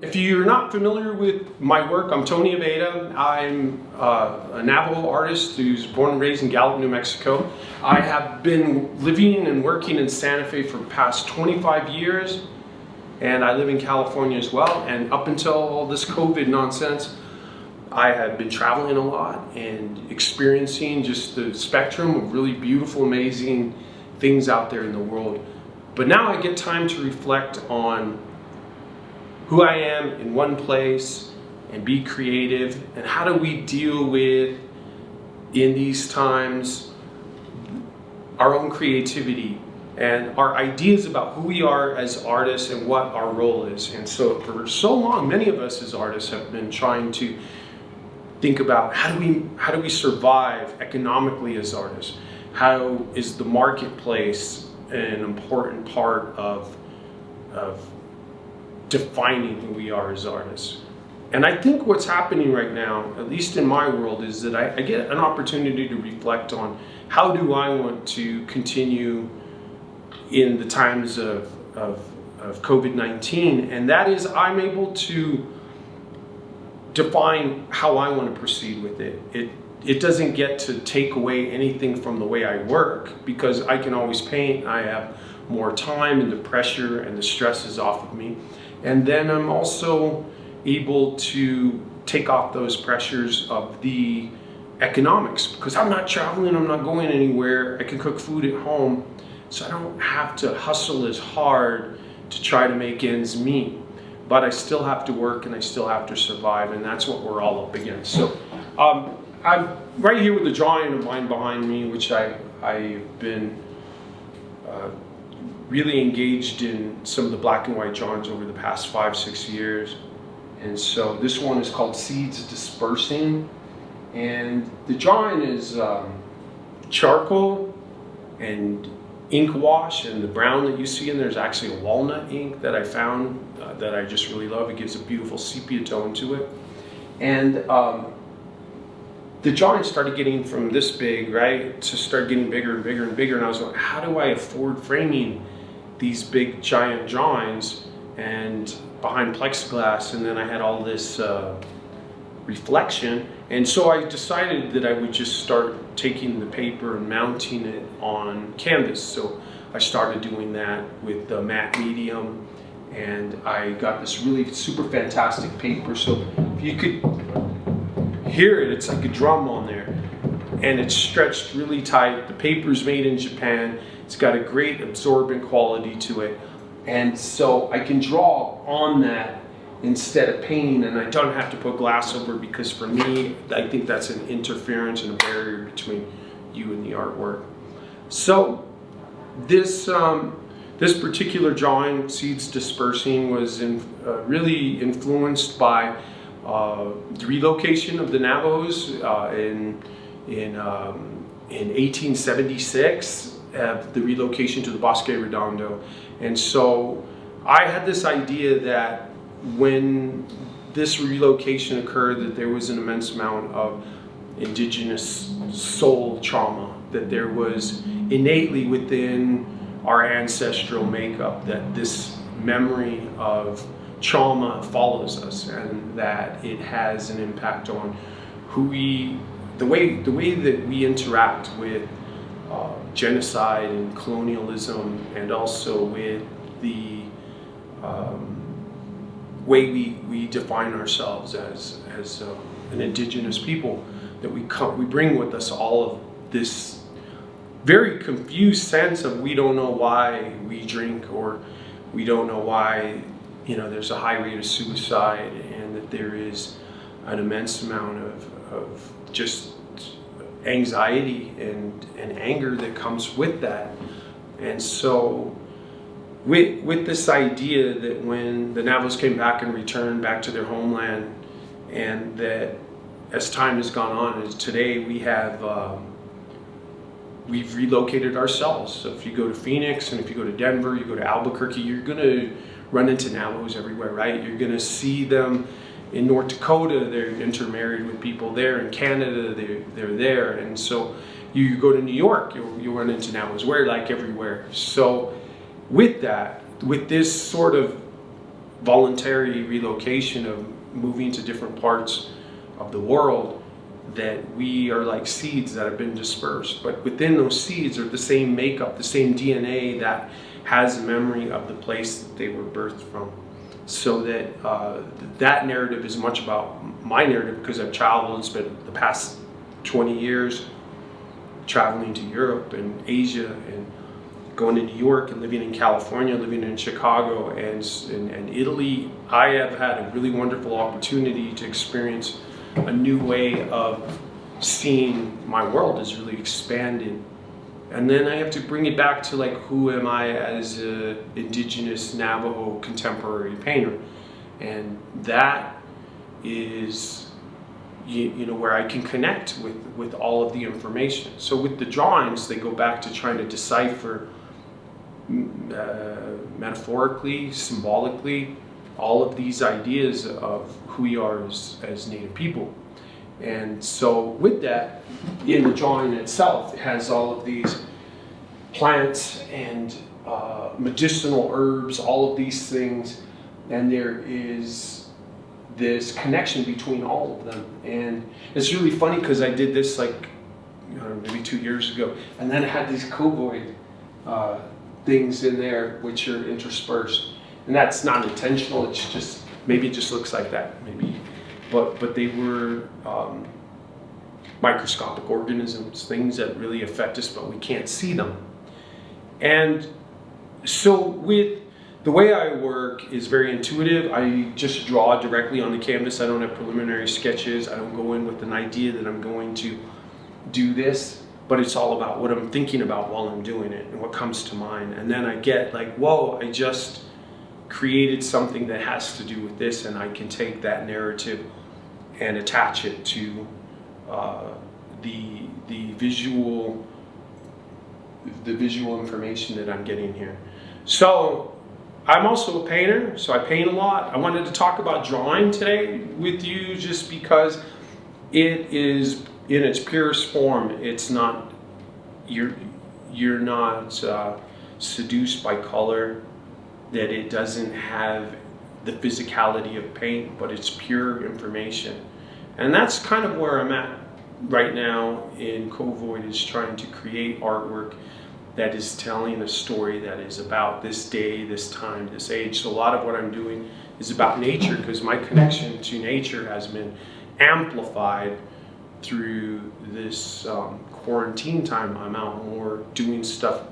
If you're not familiar with my work, I'm Tony Abeyta. I'm a Navajo artist who's born and raised in Gallup, New Mexico. I have been living and working in Santa Fe for the past 25 years, and I live in California as well. And up until all this COVID nonsense, I have been traveling a lot and experiencing just the spectrum of really beautiful, amazing things out there in the world. But now I get time to reflect on who I am in one place and be creative, and how do we deal with, in these times, our own creativity and our ideas about who we are as artists and what our role is. And so for so long, many of us as artists have been trying to think about how do we survive economically as artists? How is the marketplace an important part of defining who we are as artists? And I think what's happening right now, at least in my world, is that I get an opportunity to reflect on how do I want to continue in the times of COVID-19, and that is I'm able to define how I want to proceed with it. It doesn't get to take away anything from the way I work, because I can always paint. I have more time, and the pressure and the stress is off of me. And then I'm also able to take off those pressures of the economics, because I'm not traveling, I'm not going anywhere. I can cook food at home, so I don't have to hustle as hard to try to make ends meet. But I still have to work and I still have to survive, and that's what we're all up against. So I'm right here with a drawing of mine behind me, which I've been really engaged in some of the black and white drawings over the past 5-6 years. And so this one is called Seeds Dispersing, and the drawing is charcoal and ink wash, and the brown that you see in there is actually a walnut ink that I found that I just really love. It gives a beautiful sepia tone to it. And the drawing started getting from this big, right, to start getting bigger and bigger and bigger, and I was like, how do I afford framing these big giant drawings and behind plexiglass? And then I had all this reflection, and so I decided that I would just start taking the paper and mounting it on canvas. So I started doing that with the matte medium, and I got this really super fantastic paper. So if you could hear it, it's like a drum on there, and it's stretched really tight. The paper's made in Japan. It's got a great absorbent quality to it, and so I can draw on that instead of painting, and I don't have to put glass over, because for me, I think that's an interference and a barrier between you and the artwork. So this particular drawing, Seeds Dispersing, was really influenced by the relocation of the Navajos in 1876, the relocation to the Bosque Redondo. And so I had this idea that when this relocation occurred, that there was an immense amount of indigenous soul trauma, that there was innately within our ancestral makeup, that this memory of trauma follows us, and that it has an impact on who the way that we interact with genocide and colonialism, and also with the way we define ourselves as an indigenous people, that we bring with us all of this very confused sense of we don't know why we drink, or we don't know why there's a high rate of suicide, and that there is an immense amount of just anxiety and anger that comes with that. And so with this idea that when the Navajos came back and returned back to their homeland, and that as time has gone on, as today we've relocated ourselves. So if you go to Phoenix, and if you go to Denver, you go to Albuquerque, you're going to run into Navajos everywhere, right? You're going to see them in North Dakota. They're intermarried with people there. In Canada, they're there. And so you go to New York, you'll run into Navajos. We're like everywhere. So with that, with this sort of voluntary relocation of moving to different parts of the world, that we are like seeds that have been dispersed, but within those seeds are the same makeup, the same DNA that has a memory of the place that they were birthed from. So that that narrative is much about my narrative, because I've traveled and spent the past 20 years traveling to Europe and Asia, and going to New York and living in California, living in Chicago and Italy. I have had a really wonderful opportunity to experience a new way of seeing my world is really expanded. And then I have to bring it back to like, who am I as an indigenous Navajo contemporary painter? And that is, you know, where I can connect with all of the information. So with the drawings, they go back to trying to decipher metaphorically, symbolically, all of these ideas of who we are as Native people. And so with that, in the drawing itself, it has all of these plants and medicinal herbs, all of these things, and there is this connection between all of them. And it's really funny because I did this like maybe 2 years ago, and then it had these covoid things in there which are interspersed, and that's not intentional. It's just, maybe it just looks like that, maybe, but they were microscopic organisms, things that really affect us but we can't see them. And so with the way I work is very intuitive. I just draw directly on the canvas. I don't have preliminary sketches. I don't go in with an idea that I'm going to do this, but it's all about what I'm thinking about while I'm doing it and what comes to mind. And then I get like, whoa, I just created something that has to do with this, and I can take that narrative and attach it to the visual information that I'm getting here. So I'm also a painter, so I paint a lot. I wanted to talk about drawing today with you just because it is in its purest form. It's not, you're not seduced by color, that it doesn't have the physicality of paint, but it's pure information. And that's kind of where I'm at right now in Covoid, is trying to create artwork that is telling a story that is about this day, this time, this age. So a lot of what I'm doing is about nature, because my connection to nature has been amplified through this quarantine time. I'm out more doing stuff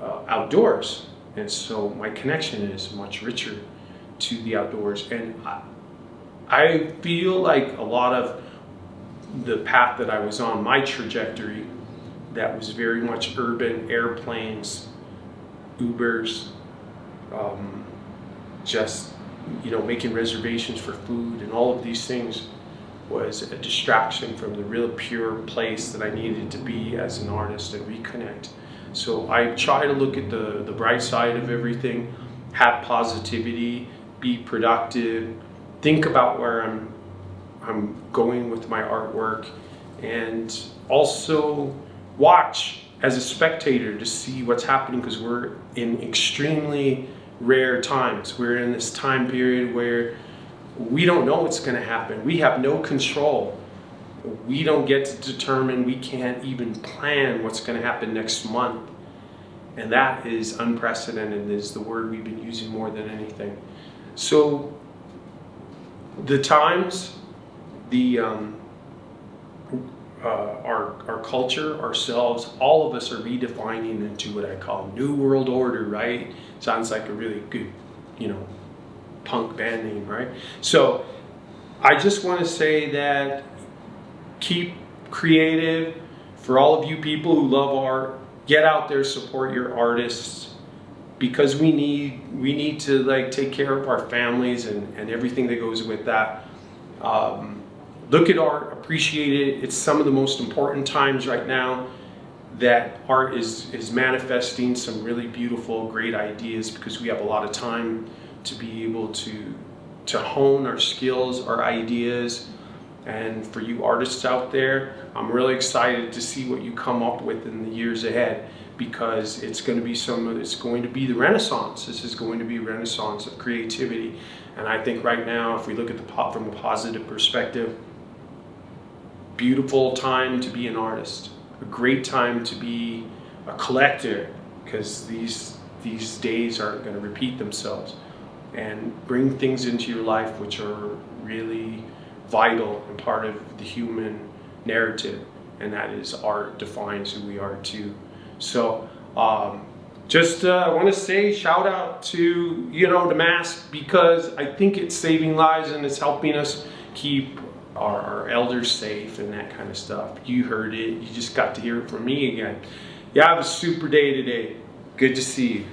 outdoors, and so my connection is much richer to the outdoors. And I feel like a lot of the path that I was on, my trajectory, that was very much urban, airplanes, Ubers, just, you know, making reservations for food and all of these things, was a distraction from the real pure place that I needed to be as an artist and reconnect. So I try to look at the bright side of everything, have positivity, be productive, think about where I'm going with my artwork, and also watch as a spectator to see what's happening, because we're in extremely rare times. We're in this time period where we don't know what's going to happen. We have no control. We don't get to determine, we can't even plan what's going to happen next month. And that is unprecedented, is the word we've been using more than anything. So the times, our culture, ourselves, all of us are redefining into what I call New World Order, right? Sounds like a really good, you know, punk band name, right? So I just want to say that keep creative. For all of you people who love art, get out there, support your artists, because we need to like take care of our families and everything that goes with that. Look at art, appreciate it. It's some of the most important times right now that art is manifesting some really beautiful, great ideas, because we have a lot of time to be able to hone our skills, our ideas. And for you artists out there, I'm really excited to see what you come up with in the years ahead. because it's going to be the Renaissance. This is going to be a Renaissance of creativity. And I think right now, if we look at from a positive perspective, beautiful time to be an artist, a great time to be a collector, because these days aren't going to repeat themselves, and bring things into your life which are really vital and part of the human narrative, and that is art defines who we are too. So just want to say shout out to the mask, because I think it's saving lives and it's helping us keep our elders safe and that kind of stuff. You heard it, you just got to hear it from me again. You have a super day today. Good to see you.